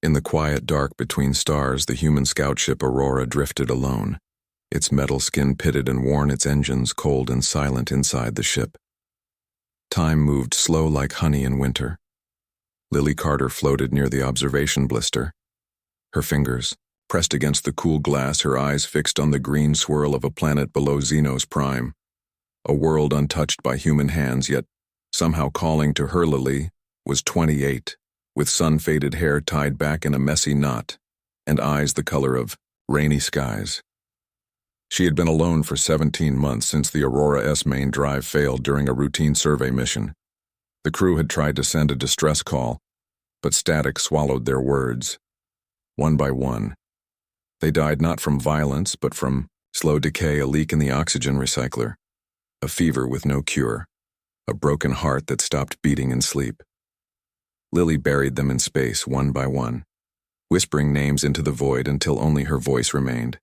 In the quiet dark between stars, the human scout ship Aurora drifted alone. Its metal skin pitted and worn, its engines cold and silent inside the ship. Time moved slow like honey in winter. Lily Carter floated near the observation blister. Her fingers, pressed against the cool glass, her eyes fixed on the green swirl of a planet below Xenos Prime. A world untouched by human hands, yet somehow calling to her. Lily was 28, with sun-faded hair tied back in a messy knot, and eyes the color of rainy skies. She had been alone for 17 months since the Aurora's main drive failed during a routine survey mission. The crew had tried to send a distress call, but static swallowed their words. One by one, they died not from violence, but from slow decay, a leak in the oxygen recycler, a fever with no cure, a broken heart that stopped beating in sleep. Lily buried them in space one by one, whispering names into the void until only her voice remained.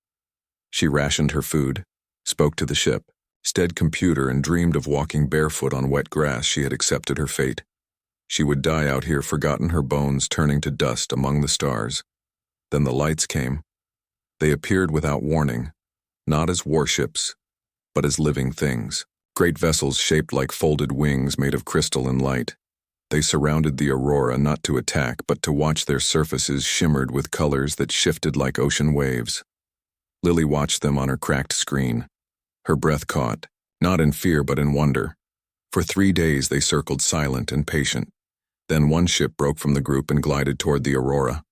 She rationed her food, spoke to the ship, steadied computer, and dreamed of walking barefoot on wet grass. She had accepted her fate. She would die out here, forgotten, her bones turning to dust among the stars. Then the lights came. They appeared without warning, not as warships, but as living things. Great vessels shaped like folded wings made of crystal and light. They surrounded the Aurora not to attack, but to watch. Their surfaces shimmered with colors that shifted like ocean waves. Lily watched them on her cracked screen. Her breath caught, not in fear but in wonder. For 3 days they circled, silent and patient. Then one ship broke from the group and glided toward the Aurora.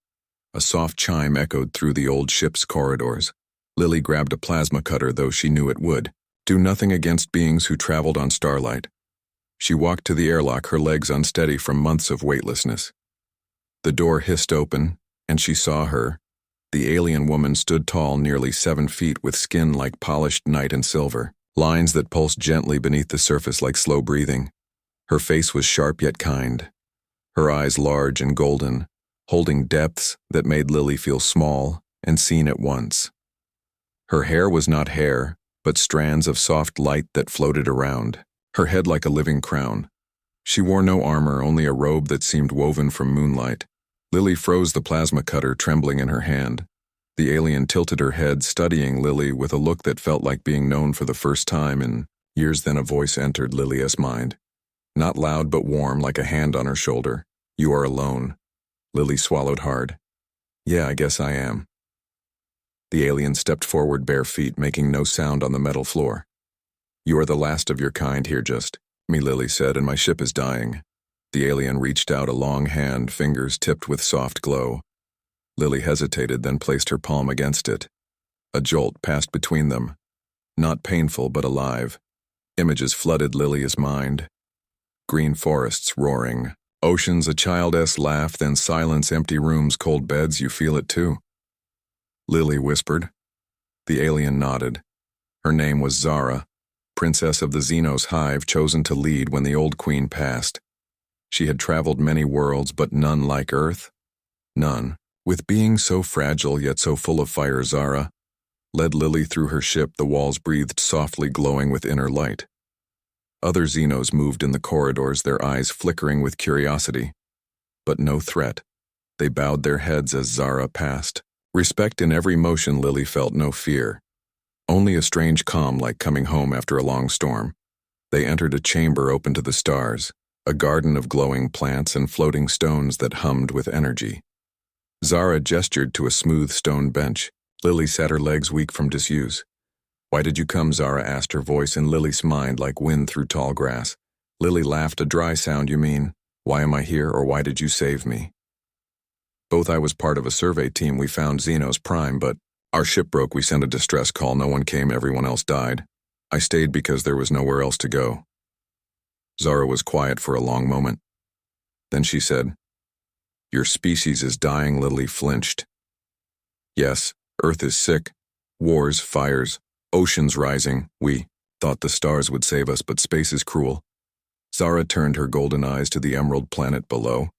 A soft chime echoed through the old ship's corridors. Lily grabbed a plasma cutter, though she knew it would do nothing against beings who traveled on starlight. She walked to the airlock, her legs unsteady from months of weightlessness. The door hissed open, and she saw her. The alien woman stood tall, nearly 7 feet, with skin like polished night and silver, lines that pulsed gently beneath the surface like slow breathing. Her face was sharp yet kind, her eyes large and golden, holding depths that made Lily feel small and seen at once. Her hair was not hair, but strands of soft light that floated around, her head like a living crown. She wore no armor, only a robe that seemed woven from moonlight. Lily froze, the plasma cutter trembling in her hand. The alien tilted her head, studying Lily with a look that felt like being known for the first time in years. Then a voice entered Lily's mind. Not loud but warm, like a hand on her shoulder. "You are alone." Lily swallowed hard. "Yeah, I guess I am." The alien stepped forward, bare feet, making no sound on the metal floor. "You are the last of your kind here, just me," Lily said, "and my ship is dying." The alien reached out a long hand, fingers tipped with soft glow. Lily hesitated, then placed her palm against it. A jolt passed between them. Not painful, but alive. Images flooded Lily's mind. Green forests roaring, oceans, a child's laugh, then silence, empty rooms, cold beds. "You feel it too?" Lily whispered. The alien nodded. Her name was Zara, princess of the Xenos hive, chosen to lead when the old queen passed. She had traveled many worlds, but none like Earth. None. With being so fragile yet so full of fire, Zara led Lily through her ship. The walls breathed softly, glowing with inner light. Other Xenos moved in the corridors, their eyes flickering with curiosity. But no threat. They bowed their heads as Zara passed. Respect in every motion. Lily felt no fear. Only a strange calm, like coming home after a long storm. They entered a chamber open to the stars. A garden of glowing plants and floating stones that hummed with energy. Zara gestured to a smooth stone bench. Lily sat, her legs weak from disuse. "Why did you come?" Zara asked, her voice in Lily's mind like wind through tall grass. Lily laughed, a dry sound. "You mean, why am I here, or why did you save me?" "Both. I was part of a survey team. We found Xenos Prime, but our ship broke. We sent a distress call. No one came. Everyone else died. I stayed because there was nowhere else to go." Zara was quiet for a long moment. Then she said, "Your species is dying." Lily flinched. "Yes, Earth is sick. Wars, fires, oceans rising. We thought the stars would save us, but space is cruel." Zara turned her golden eyes to the emerald planet below.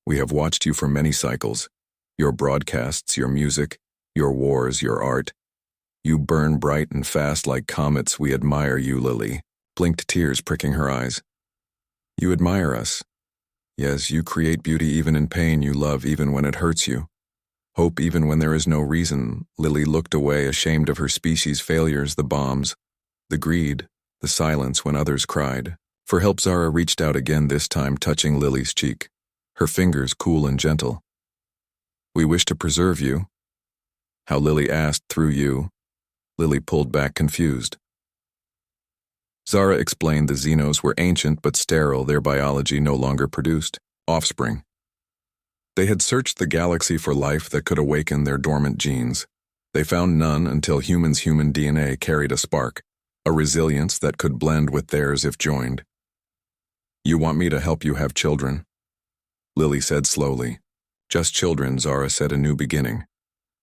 "We have watched you for many cycles. Your broadcasts, your music, your wars, your art. You burn bright and fast like comets. We admire you." Lily blinked, tears pricking her eyes. "You admire us?" Yes, you create beauty even in pain, you love even when it hurts you. Hope even when there is no reason. Lily looked away, ashamed of her species' failures, the bombs, the greed, the silence when others cried. For help, Zara reached out again, this time touching Lily's cheek, her fingers cool and gentle. We wish to preserve you. How? Lily asked. Through you. Lily pulled back, confused. Zara explained the Xenos were ancient but sterile, their biology no longer produced offspring. They had searched the galaxy for life that could awaken their dormant genes. They found none until humans' human DNA carried a spark, a resilience that could blend with theirs if joined. You want me to help you have children? Lily said slowly. Just children, Zara said. A new beginning.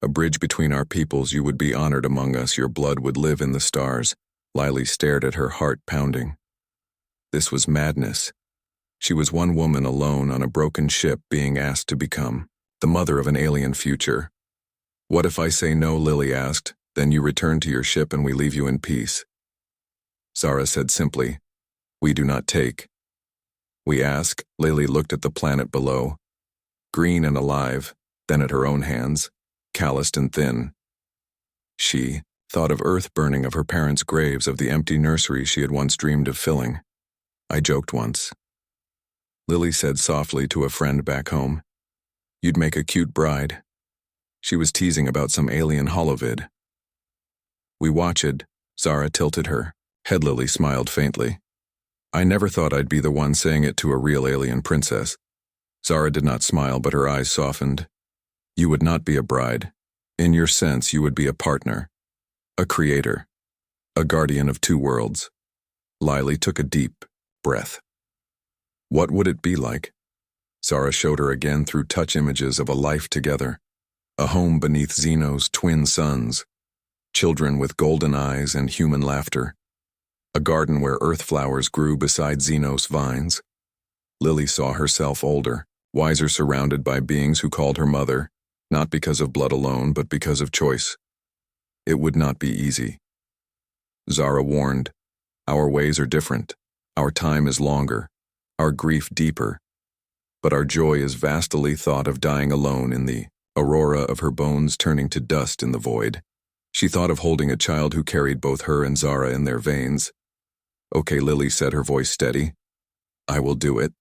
A bridge between our peoples. You would be honored among us. Your blood would live in the stars. Lily stared at her, heart pounding. This was madness. She was one woman alone on a broken ship, being asked to become the mother of an alien future. What if I say no? Lily asked. Then you return to your ship and we leave you in peace. Zara said simply, we do not take. We ask. Lily looked at the planet below, green and alive, then at her own hands, calloused and thin. She thought of Earth burning, of her parents' graves, of the empty nursery she had once dreamed of filling. I joked once. Lily said softly to a friend back home, you'd make a cute bride. She was teasing about some alien holovid. We watched. Zara tilted her head. Lily smiled faintly. I never thought I'd be the one saying it to a real alien princess. Zara did not smile, but her eyes softened. You would not be a bride. In your sense, you would be a partner. A creator. A guardian of two worlds. Lily took a deep breath. What would it be like? Zara showed her again through touch images of a life together. A home beneath Xeno's twin suns. Children with golden eyes and human laughter. A garden where earth flowers grew beside Xeno's vines. Lily saw herself older, wiser, surrounded by beings who called her mother, not because of blood alone, but because of choice. It would not be easy. Zara warned, our ways are different, our time is longer, our grief deeper, but our joy is vastly. Thought of dying alone in the aurora, of her bones turning to dust in the void. She thought of holding a child who carried both her and Zara in their veins. Okay, Lily said, her voice steady. I will do it.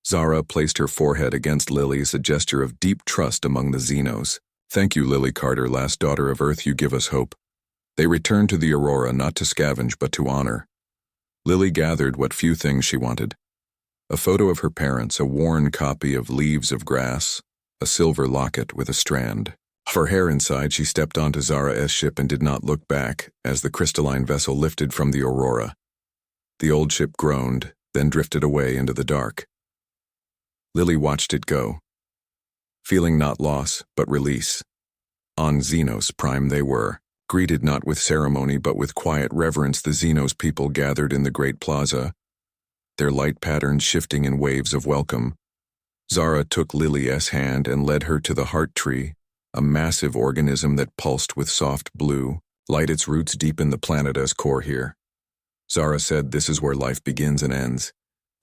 Zara placed her forehead against Lily's, a gesture of deep trust among the Xenos. Thank you, Lily Carter, last daughter of Earth, you give us hope. They returned to the aurora, not to scavenge, but to honor. Lily gathered what few things she wanted. A photo of her parents, a worn copy of Leaves of Grass, a silver locket with a strand of her hair inside. She stepped onto Zara's ship and did not look back as the crystalline vessel lifted from the aurora. The old ship groaned, then drifted away into the dark. Lily watched it go, feeling not loss, but release. On Xenos Prime they were, greeted not with ceremony but with quiet reverence. The Xenos people gathered in the great plaza, their light patterns shifting in waves of welcome. Zara took Lily's hand and led her to the heart tree, a massive organism that pulsed with soft blue light, its roots deep in the planet's core here. Zara said, this is where life begins and ends.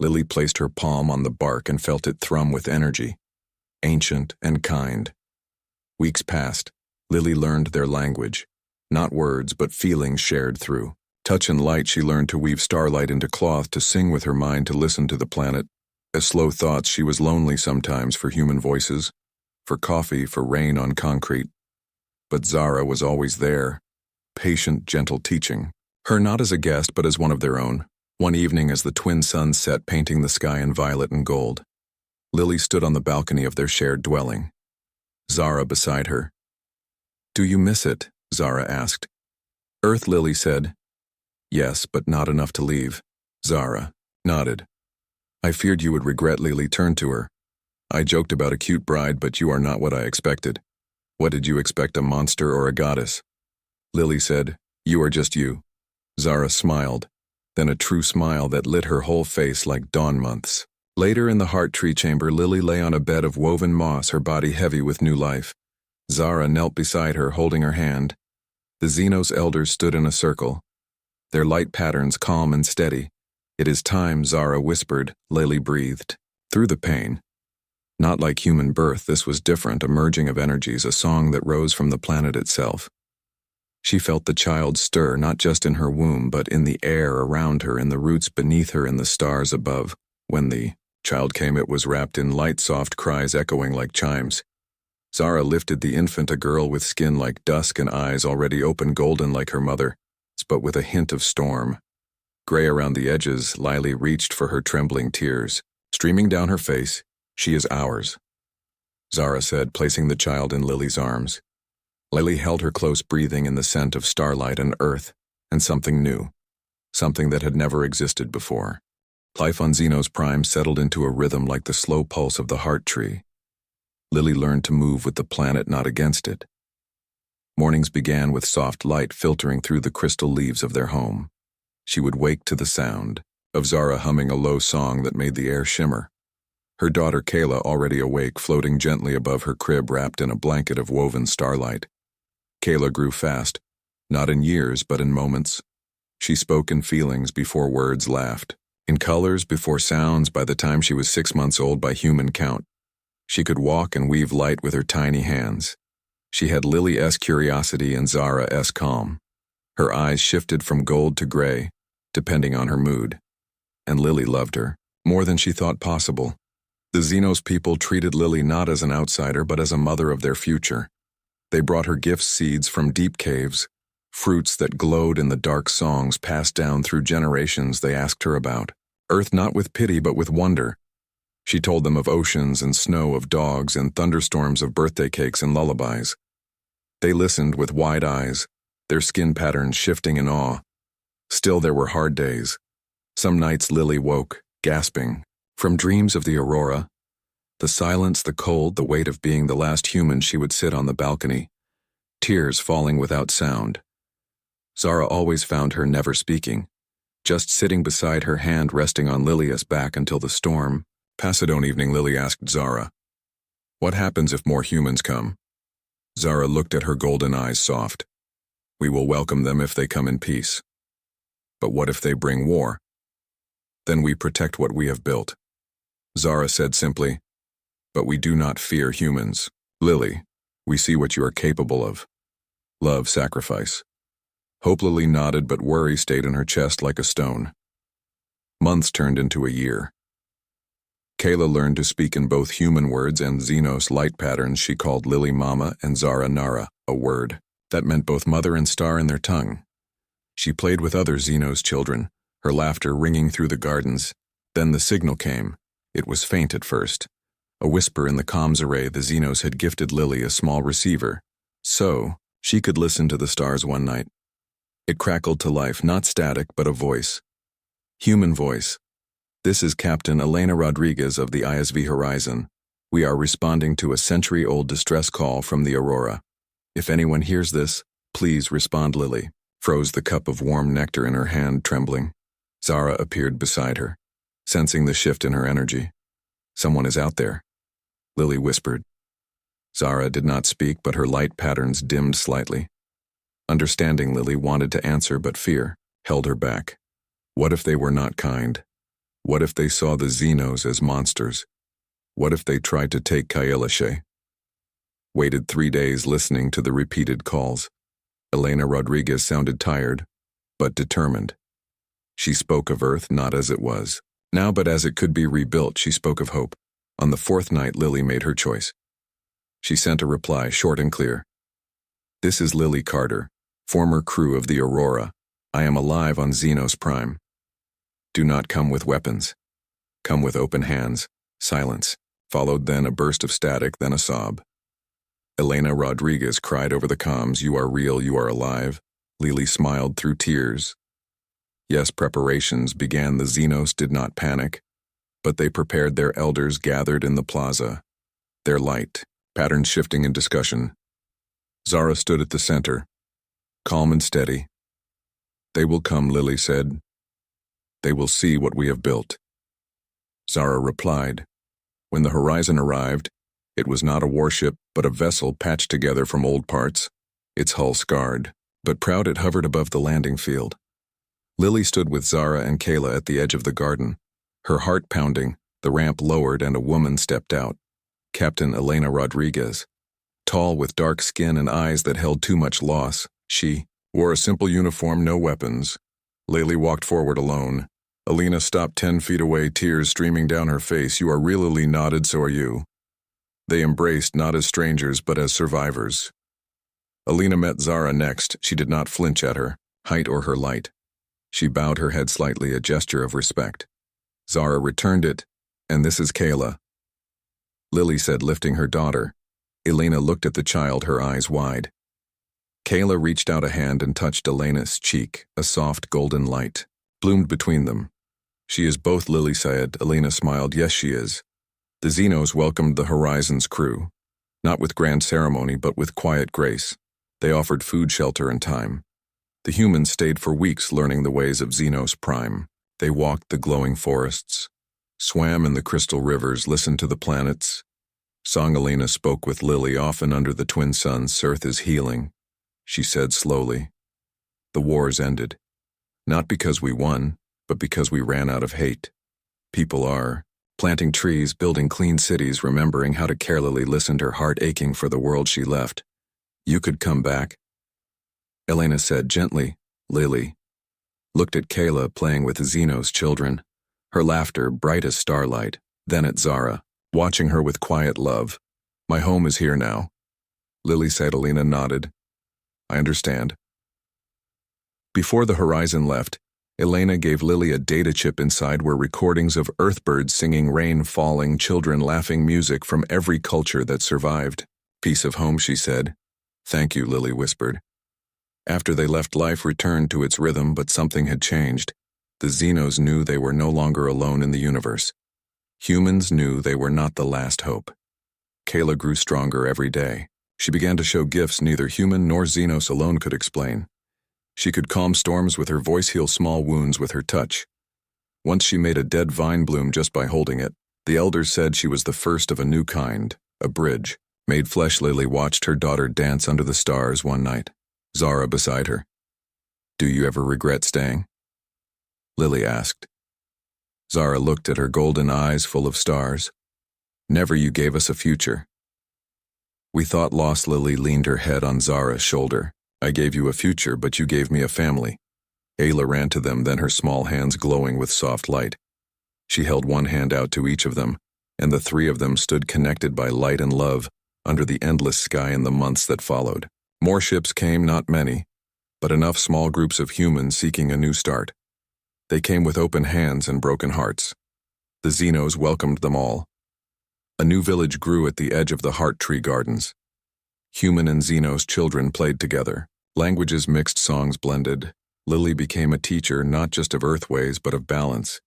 Lily placed her palm on the bark and felt it thrum with energy, ancient and kind. Weeks passed. Lily learned their language, not words but feelings shared through touch and light. She learned to weave starlight into cloth, to sing with her mind, to listen to the planet. As slow thoughts, she was lonely sometimes for human voices, for coffee, for rain on concrete. But Zara was always there, patient, gentle, teaching her not as a guest but as one of their own. One evening, as the twin suns set, painting the sky in violet and gold, Lily stood on the balcony of their shared dwelling, Zara beside her. Do you miss it? Zara asked. Earth, Lily said. Yes, but not enough to leave. Zara nodded. I feared you would regret. Lily turned to her. I joked about a cute bride, but you are not what I expected. What did you expect, a monster or a goddess? Lily said, you are just you. Zara smiled, then a true smile that lit her whole face like dawn months. Later in the heart tree chamber, Lily lay on a bed of woven moss, her body heavy with new life. Zara knelt beside her, holding her hand. The Xenos elders stood in a circle, their light patterns calm and steady. It is time, Zara whispered. Lily breathed. Through the pain. Not like human birth, this was different, a merging of energies, a song that rose from the planet itself. She felt the child stir, not just in her womb, but in the air around her, in the roots beneath her, in the stars above. When the child came, it was wrapped in light, soft cries echoing like chimes. Zara lifted the infant, a girl with skin like dusk and eyes already open, golden like her mother, but with a hint of storm. Gray around the edges, Lily reached for her trembling tears. Streaming down her face, "She is ours," Zara said, placing the child in Lily's arms. Lily held her close, breathing in the scent of starlight and earth, and something new, something that had never existed before. Life on Xenos Prime settled into a rhythm like the slow pulse of the heart tree. Lily learned to move with the planet, not against it. Mornings began with soft light filtering through the crystal leaves of their home. She would wake to the sound of Zara humming a low song that made the air shimmer. Her daughter Kayla, already awake, floating gently above her crib wrapped in a blanket of woven starlight. Kayla grew fast, not in years but in moments. She spoke in feelings before words, laughed in colors before sounds. By the time she was 6 months old by human count, she could walk and weave light with her tiny hands. She had Lily's curiosity and Zara's calm. Her eyes shifted from gold to gray, depending on her mood. And Lily loved her, more than she thought possible. The Xenos people treated Lily not as an outsider but as a mother of their future. They brought her gifts, seeds from deep caves, fruits that glowed in the dark, songs passed down through generations they asked her about. Earth not with pity but with wonder. She told them of oceans and snow, of dogs and thunderstorms, of birthday cakes and lullabies. They listened with wide eyes, their skin patterns shifting in awe. Still, there were hard days. Some nights Lily woke, gasping, from dreams of the aurora. The silence, the cold, the weight of being the last human. She would sit on the balcony, tears falling without sound. Zara always found her never speaking, just sitting beside her, hand resting on Lily's back until the storm. Pasadone evening, Lily asked Zara, "What happens if more humans come?" Zara looked at her, golden eyes soft. "We will welcome them if they come in peace. But what if they bring war? Then we protect what we have built." Zara said simply, "But we do not fear humans. Lily, we see what you are capable of. Love, sacrifice." Hope Lily nodded, but worry stayed in her chest like a stone. Months turned into a year. Kayla learned to speak in both human words and Xenos light patterns. She called Lily Mama and Zara Nara, a word that meant both mother and star in their tongue. She played with other Xenos children, her laughter ringing through the gardens. Then the signal came. It was faint at first. A whisper in the comms array. The Xenos had gifted Lily a small receiver, so she could listen to the stars one night. It crackled to life, not static, but a voice. Human voice. "This is Captain Elena Rodriguez of the ISV Horizon. We are responding to a century-old distress call from the Aurora. If anyone hears this, please respond." Lily froze, the cup of warm nectar in her hand trembling. Zara appeared beside her, sensing the shift in her energy. "Someone is out there," Lily whispered. Zara did not speak, but her light patterns dimmed slightly. Understanding, Lily wanted to answer, but fear held her back. What if they were not kind? What if they saw the Xenos as monsters? What if they tried to take Kailashe? Waited 3 days listening to the repeated calls. Elena Rodriguez sounded tired, but determined. She spoke of Earth not as it was now, but as it could be rebuilt. She spoke of hope. On the 4th night, Lily made her choice. She sent a reply, short and clear. "This is Lily Carter, former crew of the Aurora. I am alive on Xenos Prime. Do not come with weapons. Come with open hands." Silence. Followed then a burst of static, then a sob. Elena Rodriguez cried over the comms, "You are real, you are alive." Lily smiled through tears. Yes, preparations began. The Xenos did not panic, but they prepared. Their elders gathered in the plaza, their light patterns shifting in discussion. Zara stood at the center, calm and steady. "They will come," Lily said. "They will see what we have built." Zara replied. When the Horizon arrived, it was not a warship, but a vessel patched together from old parts, its hull scarred, but proud it hovered above the landing field. Lily stood with Zara and Kayla at the edge of the garden, her heart pounding, The ramp lowered and a woman stepped out. Captain Elena Rodriguez. Tall with dark skin and eyes that held too much loss, she wore a simple uniform, no weapons. Lily walked forward alone. Elena stopped 10 feet away, tears streaming down her face. "You are real," Lily nodded. "So are you." They embraced, not as strangers, but as survivors. Elena met Zara next. She did not flinch at her height or her light. She bowed her head slightly, a gesture of respect. Zara returned it. "And this is Kayla," Lily said, lifting her daughter. Elena looked at the child, her eyes wide. Kayla reached out a hand and touched Elena's cheek. A soft golden light bloomed between them. "She is both," Lily said. Elena smiled. "Yes, she is." The Xenos welcomed the Horizon's crew, not with grand ceremony, but with quiet grace. They offered food, shelter, and time. The humans stayed for weeks, learning the ways of Xenos Prime. They walked the glowing forests, swam in the crystal rivers, listened to the planets. Elena spoke with Lily, often under the twin suns. "Earth is healing," she said slowly. "The wars ended. Not because we won, but because we ran out of hate. People are planting trees, building clean cities, remembering how to care." Lily listened, her heart aching for the world she left. "You could come back," Elena said gently. Lily looked at Kayla playing with Xenos children, her laughter bright as starlight, then at Zara, watching her with quiet love. "My home is here now," Lily said. Elena nodded. "I understand." Before the Horizon left, Elena gave Lily a data chip. Inside were recordings of earthbirds singing, rain falling, children laughing, music from every culture that survived. "Piece of home," she said. "Thank you," Lily whispered. After they left, life returned to its rhythm, but something had changed. The Xenos knew they were no longer alone in the universe. Humans knew they were not the last hope. Kayla grew stronger every day. She began to show gifts neither human nor Xenos alone could explain. She could calm storms with her voice, heal small wounds with her touch. Once she made a dead vine bloom just by holding it. The elders said she was the first of a new kind, a bridge made flesh. Lily watched her daughter dance under the stars one night, Zara beside her. "Do you ever regret staying?" Lily asked. Zara looked at her, golden eyes full of stars. "Never. You gave us a future." "We thought lost." Lily leaned her head on Zara's shoulder. "I gave you a future, but you gave me a family." Ayla ran to them, then her small hands glowing with soft light. She held one hand out to each of them, and the three of them stood connected by light and love under the endless sky in the months that followed. More ships came, not many, but enough small groups of humans seeking a new start. They came with open hands and broken hearts. The Xenos welcomed them all. A new village grew at the edge of the Heart Tree Gardens. Human and Xenos children played together. Languages mixed, songs blended. Lily became a teacher not just of earthways but of balance.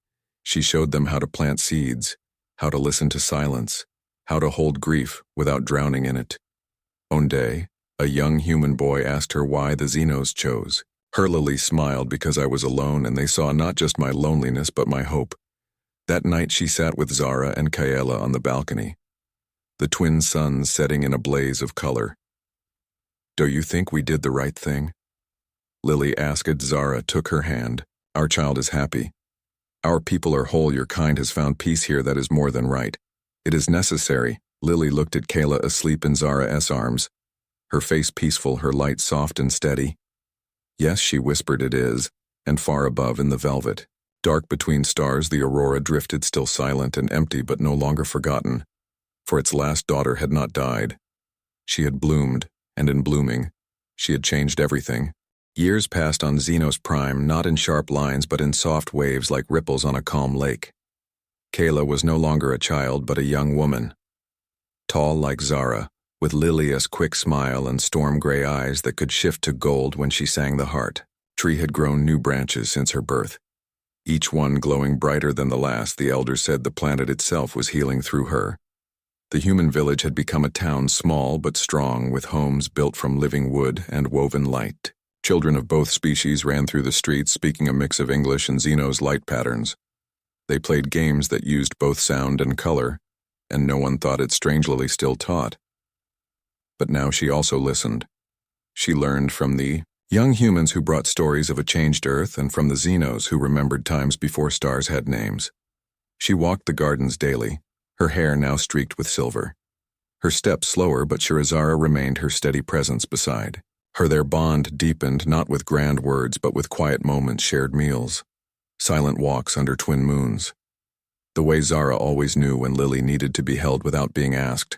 She showed them how to plant seeds, how to listen to silence, how to hold grief without drowning in it. One day, a young human boy asked her why the Xenos chose her. Lily smiled. "Because I was alone and they saw not just my loneliness but my hope." That night she sat with Zara and Kayla on the balcony, the twin suns setting in a blaze of color. "Do you think we did the right thing?" Lily asked. Zara took her hand. "Our child is happy. Our people are whole. Your kind has found peace here. That is more than right. It is necessary." Lily looked at Kayla asleep in Zara's arms, her face peaceful, her light soft and steady. "Yes," she whispered, "it is." And far above in the velvet, dark between stars, the aurora drifted, still silent and empty, but no longer forgotten. For its last daughter had not died. She had bloomed, and in blooming, she had changed everything. Years passed on Xenos Prime, not in sharp lines but in soft waves like ripples on a calm lake. Kayla was no longer a child but a young woman. Tall like Zara, with Lilia's quick smile and storm-gray eyes that could shift to gold when she sang the heart. Tree had grown new branches since her birth, each one glowing brighter than the last. The elders said the planet itself was healing through her. The human village had become a town, small but strong, with homes built from living wood and woven light. Children of both species ran through the streets, speaking a mix of English and Xenos light patterns. They played games that used both sound and color, and no one thought it strange. Lily still taught. But now she also listened. She learned from the young humans who brought stories of a changed Earth, and from the Xenos who remembered times before stars had names. She walked the gardens daily, her hair now streaked with silver. Her steps slower, but Shirazara remained her steady presence beside her. Their bond deepened not with grand words but with quiet moments, shared meals, silent walks under twin moons. The way Zara always knew when Lily needed to be held without being asked.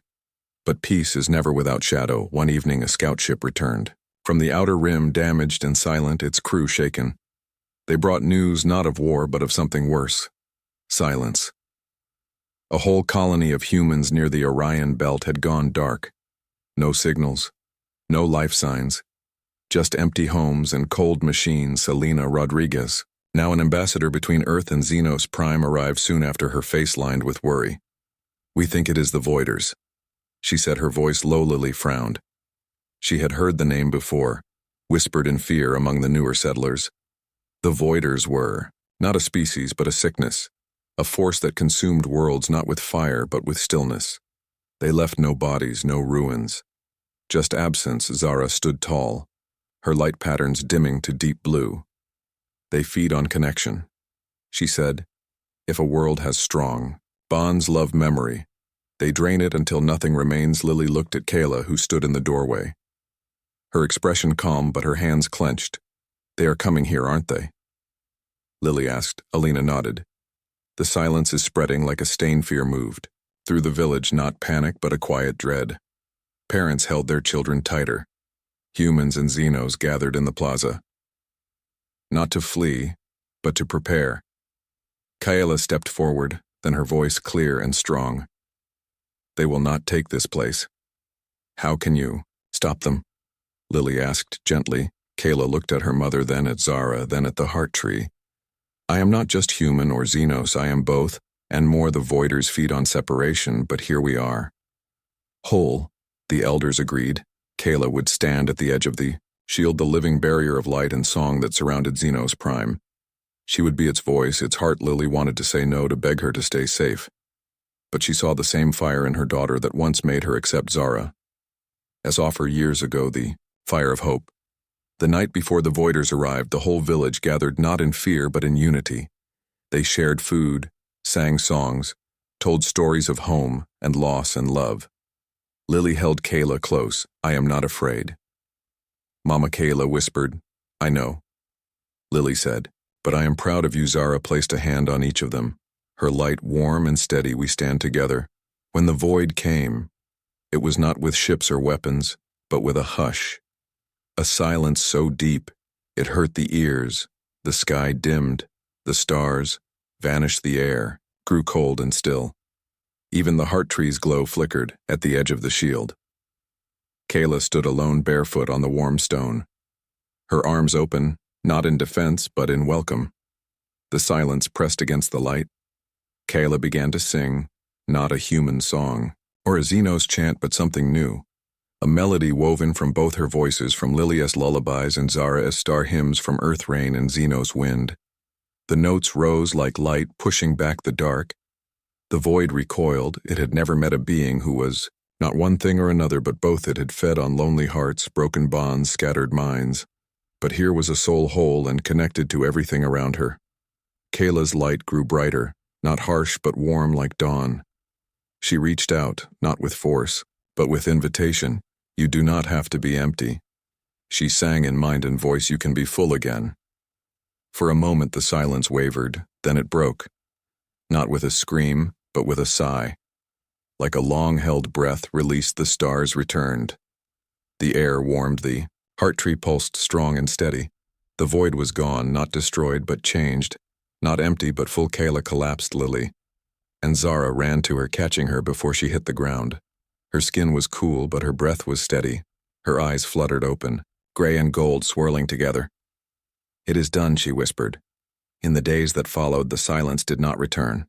But peace is never without shadow. One evening a scout ship returned. From the outer rim, damaged and silent, its crew shaken. They brought news not of war but of something worse. Silence. A whole colony of humans near the Orion belt had gone dark. No signals. No life signs. Just empty homes and cold machines. Selena Rodriguez, now an ambassador between Earth and Xenos Prime, arrived soon after, her face lined with worry. "We think it is the Voiders," she said, her voice low. Lily frowned. She had heard the name before, whispered in fear among the newer settlers. The Voiders were not a species but a sickness, a force that consumed worlds not with fire but with stillness. They left no bodies, no ruins. Just absence. Zara stood tall, her light patterns dimming to deep blue. "They feed on connection," she said. "If a world has strong bonds, love, memory, they drain it until nothing remains." Lily looked at Kayla, who stood in the doorway. Her expression calm, but her hands clenched. "They are coming here, aren't they?" Lily asked. Alina nodded. The silence is spreading like a stain. Fear moved through the village, not panic but a quiet dread. Parents held their children tighter. Humans and Xenos gathered in the plaza. Not to flee, but to prepare. Kayla stepped forward, then her voice clear and strong. "They will not take this place." "How can you stop them?" Lily asked gently. Kayla looked at her mother, then at Zara, then at the heart tree. "I am not just human or Xenos, I am both, and more. The Voiders feed on separation, but here we are. Whole," the elders agreed. Kayla would stand at the edge of the shield, the living barrier of light and song that surrounded Xenos Prime. She would be its voice, its heart. Lily wanted to say no, to beg her to stay safe. But she saw the same fire in her daughter that once made her accept Zara. As offer years ago, the fire of hope. The night before the Voiders arrived, the whole village gathered not in fear but in unity. They shared food, sang songs, told stories of home and loss and love. Lily held Kayla close. "I am not afraid." Mama Kayla whispered. "I know," Lily said, "but I am proud of you." Zara placed a hand on each of them, her light warm and steady. "We stand together." When the void came, it was not with ships or weapons, but with a hush. A silence so deep, it hurt the ears. The sky dimmed, the stars vanished, the air grew cold and still. Even the heart tree's glow flickered at the edge of the shield. Kayla stood alone, barefoot on the warm stone. Her arms open, not in defense, but in welcome. The silence pressed against the light. Kayla began to sing, not a human song, or a Xenos chant, but something new. A melody woven from both her voices, from Lilia's lullabies and Zara's star hymns, from earth rain and Xenos wind. The notes rose like light, pushing back the dark. The void recoiled. It had never met a being who was not one thing or another, but both. It had fed on lonely hearts, broken bonds, scattered minds. But here was a soul whole and connected to everything around her. Kayla's light grew brighter, not harsh but warm like dawn. She reached out, not with force, but with invitation. "You do not have to be empty." She sang in mind and voice. "You can be full again." For a moment the silence wavered, then it broke. Not with a scream, but with a sigh. Like a long-held breath released, the stars returned. The air warmed, the heart tree pulsed strong and steady. The void was gone, not destroyed but changed, not empty but full. Kayla collapsed. Lily and Zara ran to her, catching her before she hit the ground. Her skin was cool, but her breath was steady. Her eyes fluttered open, gray and gold swirling together. "It is done," she whispered. In the days that followed, the silence did not return.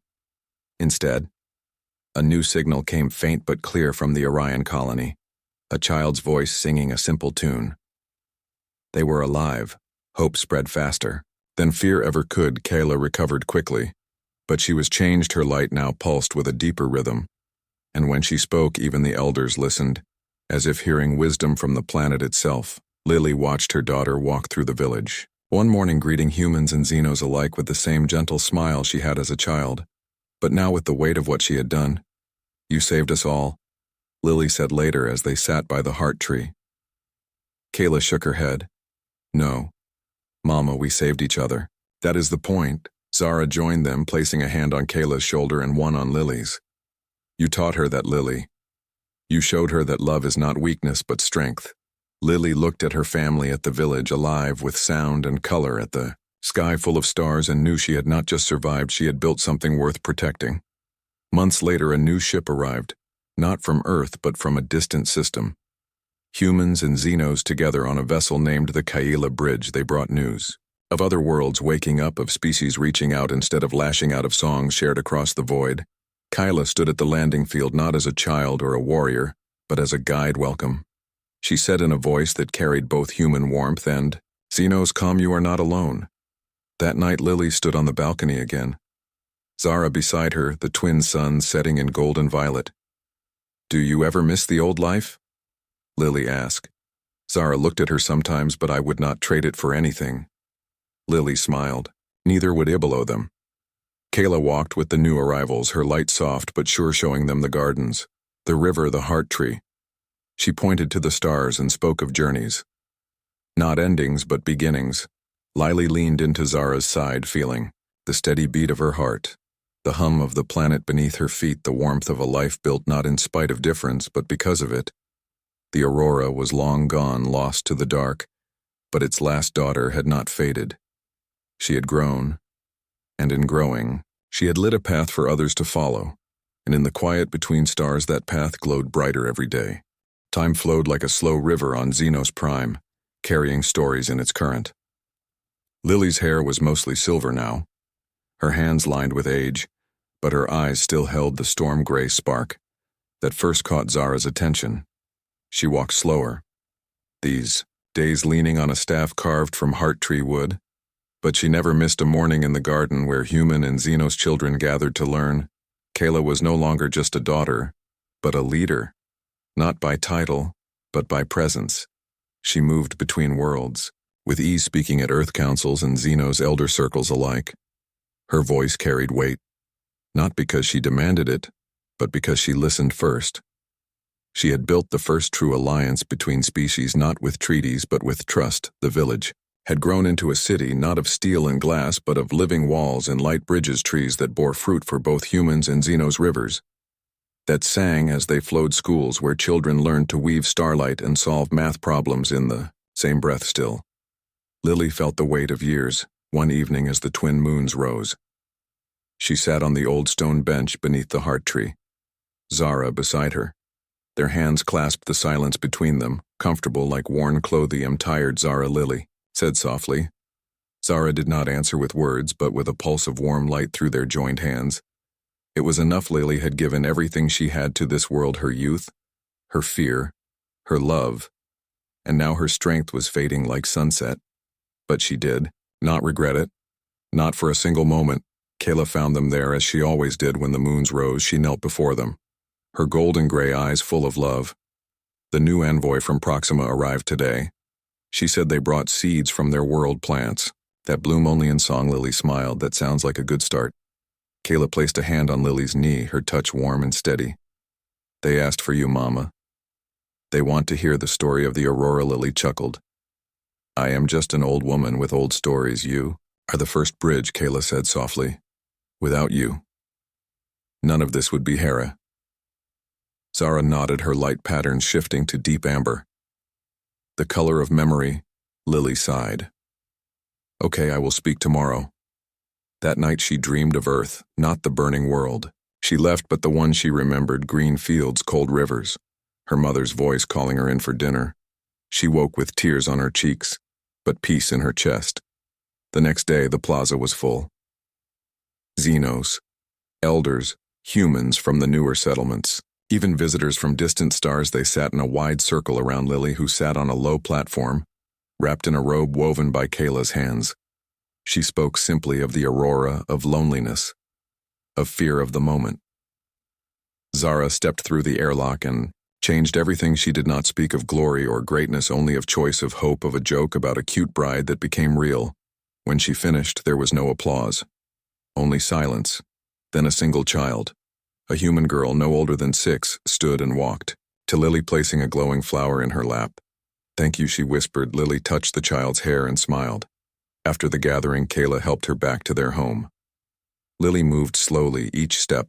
Instead, a new signal came, faint but clear, from the Orion colony. A child's voice singing a simple tune. They were alive. Hope spread faster than fear ever could. Kayla recovered quickly, but she was changed. Her light now pulsed with a deeper rhythm. And when she spoke, even the elders listened, as if hearing wisdom from the planet itself. Lily watched her daughter walk through the village, one morning greeting humans and Xenos alike with the same gentle smile she had as a child. But now with the weight of what she had done, "You saved us all," Lily said later as they sat by the heart tree. Kayla shook her head. "No, Mama, we saved each other. That is the point." Zara joined them, placing a hand on Kayla's shoulder and one on Lily's. "You taught her that, Lily. You showed her that love is not weakness but strength." Lily looked at her family at the village, alive with sound and color, at the sky full of stars, and knew she had not just survived, she had built something worth protecting. Months later, a new ship arrived, not from Earth but from a distant system. Humans and Xenos together on a vessel named the Kaila Bridge. They brought news of other worlds waking up, of species reaching out instead of lashing out, of songs shared across the void. Kyla stood at the landing field not as a child or a warrior, but as a guide welcome. She said in a voice that carried both human warmth and, "Xenos, come, you are not alone." That night Lily stood on the balcony again. Zara beside her, the twin suns setting in gold and violet. "Do you ever miss the old life?" Lily asked. Zara looked at her sometimes, but I would not trade it for anything. Lily smiled. Neither would Ibelo them. Kayla walked with the new arrivals, her light soft but sure, showing them the gardens, the river, the heart tree. She pointed to the stars and spoke of journeys. Not endings, but beginnings. Lily leaned into Zara's side, feeling the steady beat of her heart, the hum of the planet beneath her feet, the warmth of a life built not in spite of difference, but because of it. The aurora was long gone, lost to the dark, but its last daughter had not faded. She had grown, and in growing, she had lit a path for others to follow, and in the quiet between stars that path glowed brighter every day. Time flowed like a slow river on Xenos Prime, carrying stories in its current. Lily's hair was mostly silver now, her hands lined with age, but her eyes still held the storm-gray spark that first caught Zara's attention. She walked slower, these days leaning on a staff carved from heart tree wood, but she never missed a morning in the garden where human and Xenos children gathered to learn. Kayla was no longer just a daughter, but a leader. Not by title, but by presence. She moved between worlds, with ease speaking at Earth councils and Xenos elder circles alike. Her voice carried weight, not because she demanded it, but because she listened first. She had built the first true alliance between species, not with treaties but with trust. The village had grown into a city not of steel and glass but of living walls and light bridges, trees that bore fruit for both humans and Xenos, rivers that sang as they flowed, schools where children learned to weave starlight and solve math problems in the same breath still. Lily felt the weight of years one evening as the twin moons rose. She sat on the old stone bench beneath the heart tree, Zara beside her. Their hands clasped, the silence between them, comfortable like worn clothing. "I'm tired, Zara," Lily said softly. Zara did not answer with words, but with a pulse of warm light through their joined hands. It was enough. Lily had given everything she had to this world, her youth, her fear, her love, and now her strength was fading like sunset. But she did not regret it, not for a single moment. Kayla found them there as she always did when the moons rose. She knelt before them, her golden gray eyes full of love. The new envoy from Proxima arrived today. She said they brought seeds from their world, plants that bloom only in song. Lily smiled. That sounds like a good start. Kayla placed a hand on Lily's knee, her touch warm and steady. "They asked for you, Mama. They want to hear the story of the aurora," Lily chuckled. "I am just an old woman with old stories. You are the first bridge," Kayla said softly. "Without you, none of this would be Hera." Zara nodded, her light patterns shifting to deep amber. "The color of memory," Lily sighed. "Okay, I will speak tomorrow." That night she dreamed of Earth, not the burning world she left, but the one she remembered: green fields, cold rivers, her mother's voice calling her in for dinner. She woke with tears on her cheeks, but peace in her chest. The next day the plaza was full. Xenos, elders, humans from the newer settlements, even visitors from distant stars. They sat in a wide circle around Lily, who sat on a low platform, wrapped in a robe woven by Kayla's hands. She spoke simply of the aurora, of loneliness, of fear of the moment. Zara stepped through the airlock and changed everything. She did not speak of glory or greatness, only of choice, of hope, of a joke about a cute bride that became real. When she finished, there was no applause, only silence, Then a single child, a human girl no older than 6, stood and walked, to Lily placing a glowing flower in her lap. "Thank you," she whispered. Lily touched the child's hair and smiled. After the gathering, Kayla helped her back to their home. Lily moved slowly, each step.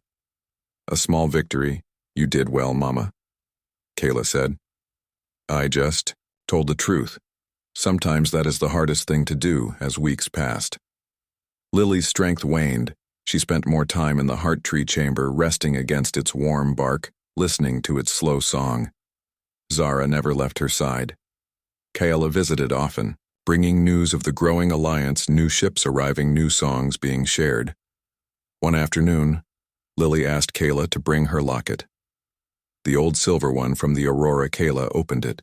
"A small victory. You did well, Mama," Kayla said. "I just told the truth. Sometimes that is the hardest thing to do," as weeks passed. Lily's strength waned. She spent more time in the heart tree chamber, resting against its warm bark, listening to its slow song. Zara never left her side. Kayla visited often, bringing news of the growing alliance, new ships arriving, new songs being shared. One afternoon, Lily asked Kayla to bring her locket. The old silver one from the Aurora. Kayla opened it.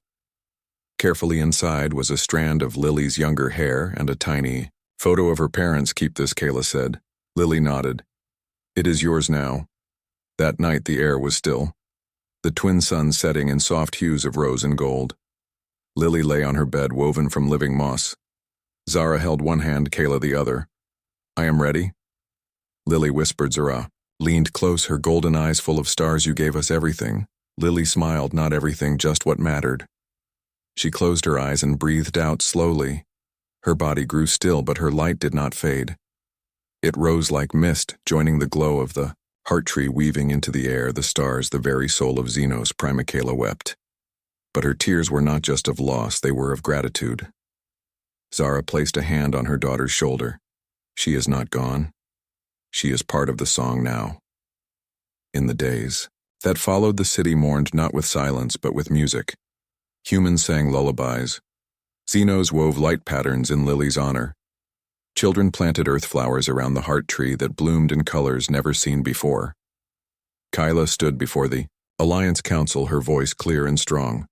Carefully inside was a strand of Lily's younger hair and a tiny photo of her parents. "Keep this," Kayla said. Lily nodded. "It is yours now." That night the air was still, the twin suns setting in soft hues of rose and gold. Lily lay on her bed woven from living moss. Zara held one hand, Kayla the other. "I am ready," Lily whispered. Zara leaned close, her golden eyes full of stars. "You gave us everything." Lily smiled. "Not everything, just what mattered." She closed her eyes and breathed out slowly. Her body grew still, but her light did not fade. It rose like mist, joining the glow of the heart tree, weaving into the air, the stars, the very soul of Xenos. Prima. Kayla wept. But her tears were not just of loss, they were of gratitude. Zara placed a hand on her daughter's shoulder. "She is not gone. She is part of the song now." In the days that followed, the city mourned not with silence but with music. Humans sang lullabies. Xenos wove light patterns in Lily's honor. Children planted earth flowers around the heart tree that bloomed in colors never seen before. Kayla stood before the Alliance Council, her voice clear and strong.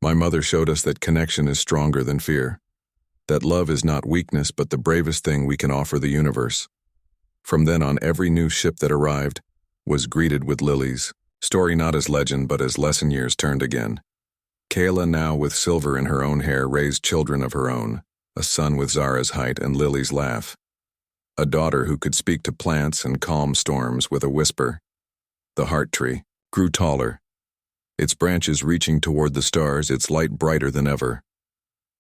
"My mother showed us that connection is stronger than fear, that love is not weakness but the bravest thing we can offer the universe." From then on, every new ship that arrived was greeted with Lily's story, not as legend but as lesson. Years turned again. Kayla, now with silver in her own hair, raised children of her own, a son with Zara's height and Lily's laugh, a daughter who could speak to plants and calm storms with a whisper. The heart tree grew taller, its branches reaching toward the stars, its light brighter than ever.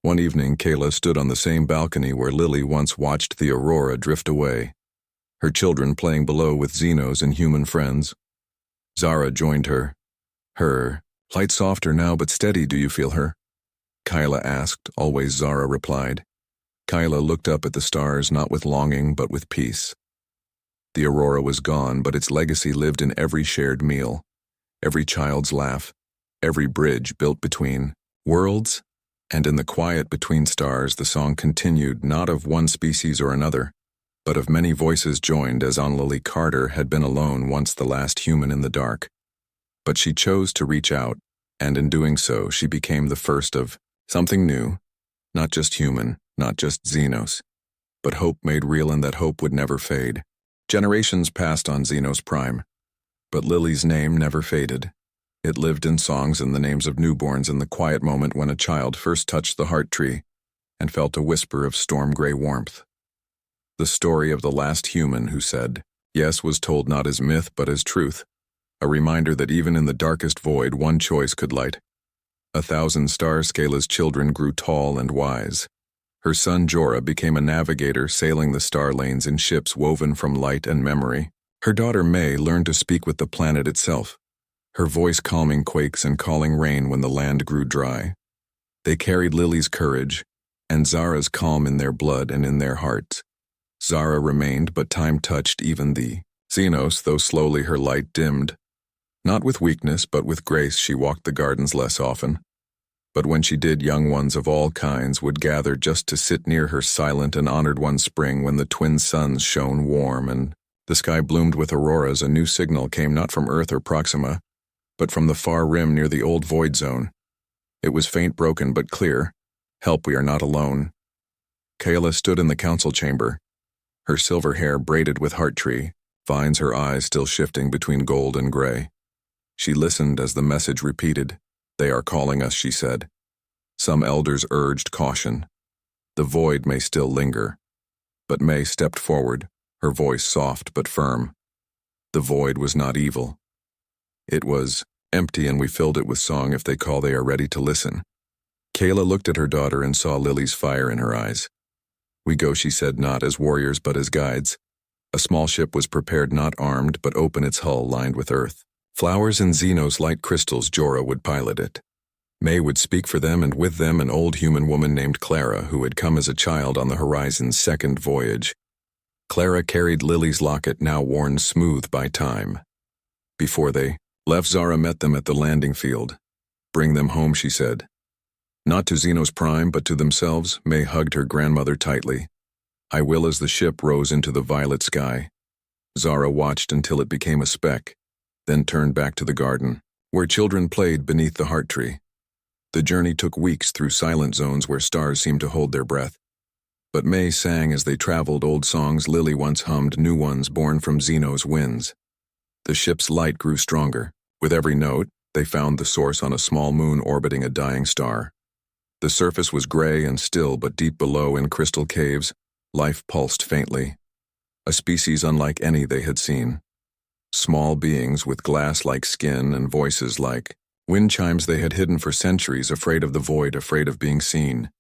One evening, Kayla stood on the same balcony where Lily once watched the Aurora drift away, her children playing below with Xenos and human friends. Zara joined her. Her light softer now but steady. "Do you feel her?" Kayla asked. "Always," Zara replied. Kayla looked up at the stars, not with longing but with peace. The Aurora was gone, but its legacy lived in every shared meal, every child's laugh, every bridge built between worlds, and in the quiet between stars the song continued, not of one species or another, but of many voices joined, as on Lily Carter had been alone, once the last human in the dark. But she chose to reach out, and in doing so she became the first of something new, not just human, not just Xenos, but hope made real, and that hope would never fade. Generations passed on Xenos Prime, but Lily's name never faded. It lived in songs and the names of newborns, in the quiet moment when a child first touched the heart tree and felt a whisper of storm-gray warmth. The story of the last human who said yes was told not as myth but as truth, a reminder that even in the darkest void one choice could light. 1,000 stars. Kayla's children grew tall and wise. Her son Jorah became a navigator, sailing the star lanes in ships woven from light and memory. Her daughter May learned to speak with the planet itself, her voice calming quakes and calling rain when the land grew dry. They carried Lily's courage and Zara's calm in their blood and in their hearts. Zara remained, but time touched even the Xenos, though slowly her light dimmed. Not with weakness, but with grace, she walked the gardens less often. But when she did, young ones of all kinds would gather just to sit near her, silent and honored. One spring, when the twin suns shone warm and the sky bloomed with auroras, a new signal came not from Earth or Proxima, but from the far rim near the old void zone. It was faint, broken, but clear. "Help, we are not alone." Kayla stood in the council chamber, her silver hair braided with heart tree vines, her eyes still shifting between gold and gray. She listened as the message repeated. "They are calling us," she said. Some elders urged caution. The void may still linger. But May stepped forward, her voice soft but firm. The void was not evil. It was empty, and we filled it with song. If they call, they are ready to listen. Kayla looked at her daughter and saw Lily's fire in her eyes. We go, she said, not as warriors but as guides. A small ship was prepared, not armed, but open, its hull lined with earth. Flowers and Xenos light crystals. Jorah would pilot it. May would speak for them, and with them an old human woman named Clara, who had come as a child on the Horizon's second voyage. Clara carried Lily's locket, now worn smooth by time. Before they left, Zara met them at the landing field. Bring them home, she said. Not to Xenos Prime, but to themselves. May hugged her grandmother tightly. I will, as the ship rose into the violet sky. Zara watched until it became a speck, then turned back to the garden, where children played beneath the heart tree. The journey took weeks through silent zones where stars seemed to hold their breath. But May sang as they traveled, old songs Lily once hummed, new ones born from Xenos winds. The ship's light grew stronger. With every note, they found the source on a small moon orbiting a dying star. The surface was gray and still, but deep below, in crystal caves, life pulsed faintly. A species unlike any they had seen. Small beings with glass-like skin and voices like wind chimes they had hidden for centuries, afraid of the void, afraid of being seen.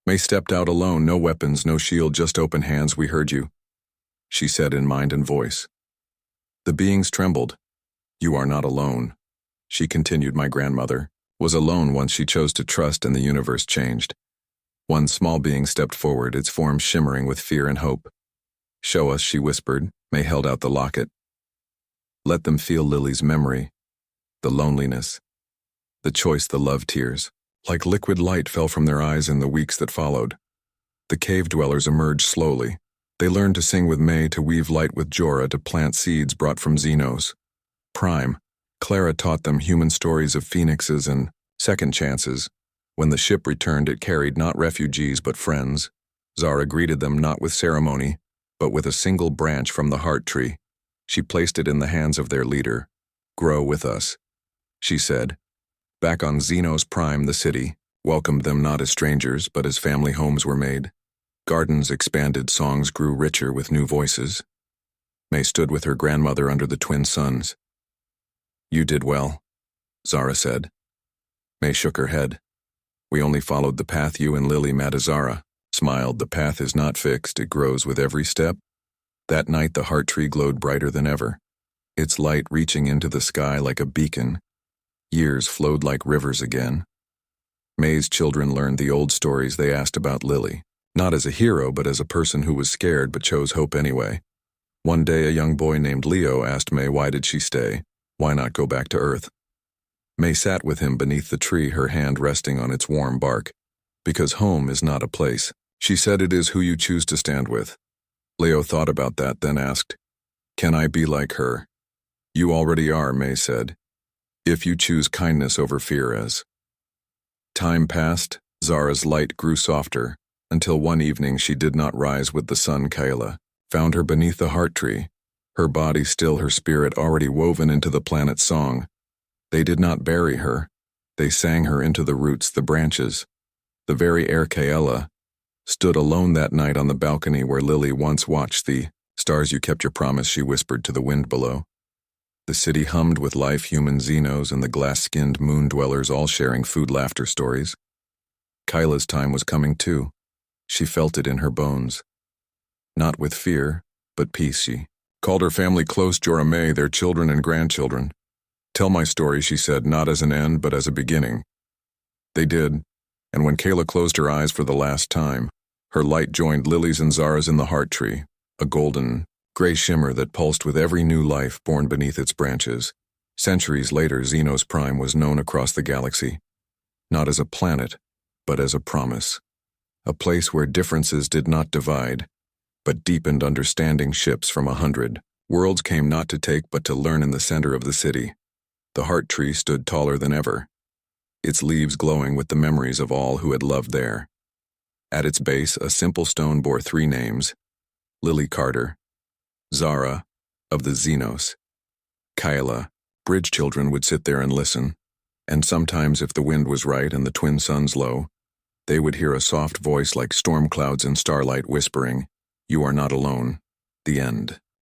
May stepped out alone, no weapons, no shield, just open hands. We heard you, she said in mind and voice. The beings trembled. You are not alone, she continued. My grandmother was alone once she chose to trust, and the universe changed. One small being stepped forward, its form shimmering with fear and hope. Show us, she whispered. May held out the locket. Let them feel Lily's memory, the loneliness, the choice, the love. Tears, like liquid light, fell from their eyes in the weeks that followed. The cave dwellers emerged slowly. They learned to sing with May, to weave light with Jorah, to plant seeds brought from Xenos Prime. Clara taught them human stories of phoenixes and second chances. When the ship returned, it carried not refugees but friends. Zara greeted them not with ceremony, but with a single branch from the heart tree. She placed it in the hands of their leader. Grow with us, she said. Back on Xenos Prime, the city welcomed them not as strangers, but as family homes were made. Gardens expanded, songs grew richer with new voices. May stood with her grandmother under the twin suns. You did well, Zara said. May shook her head. We only followed the path you and Lily met. Zara smiled. The path is not fixed, it grows with every step. That night the heart tree glowed brighter than ever, its light reaching into the sky like a beacon. Years flowed like rivers again. May's children learned the old stories they asked about Lily, not as a hero but as a person who was scared but chose hope anyway. One day a young boy named Leo asked May, why did she stay? Why not go back to Earth? May sat with him beneath the tree, her hand resting on its warm bark. Because home is not a place, she said, it is who you choose to stand with. Leo thought about that, then asked, can I be like her? You already are, May said, if you choose kindness over fear. As time passed, Zara's light grew softer, until one evening she did not rise with the sun. Kayla found her beneath the heart tree, her body still, her spirit already woven into the planet's song. They did not bury her, they sang her into the roots, the branches, the very air. Kayla stood alone that night on the balcony where Lily once watched the stars. You kept your promise, she whispered to the wind below. The city hummed with life, human Xenos and the glass-skinned moon dwellers all sharing food, laughter, stories. Kyla's time was coming too. She felt it in her bones. Not with fear, but peace. She called her family close, Jorah, May, their children and grandchildren. Tell my story, she said, not as an end, but as a beginning. They did, and when Kayla closed her eyes for the last time, her light joined Lily's and Zara's in the heart tree, a golden, gray shimmer that pulsed with every new life born beneath its branches. Centuries later, Xenos Prime was known across the galaxy, not as a planet, but as a promise. A place where differences did not divide, but deepened understanding. Ships from 100 worlds came not to take but to learn. In the center of the city, the heart tree stood taller than ever, its leaves glowing with the memories of all who had loved there. At its base, a simple stone bore 3 names: Lily Carter, Zara, of the Xenos, Kayla. Bridge children would sit there and listen, and sometimes, if the wind was right and the twin suns low, they would hear a soft voice like storm clouds in starlight whispering, "You are not alone." The end.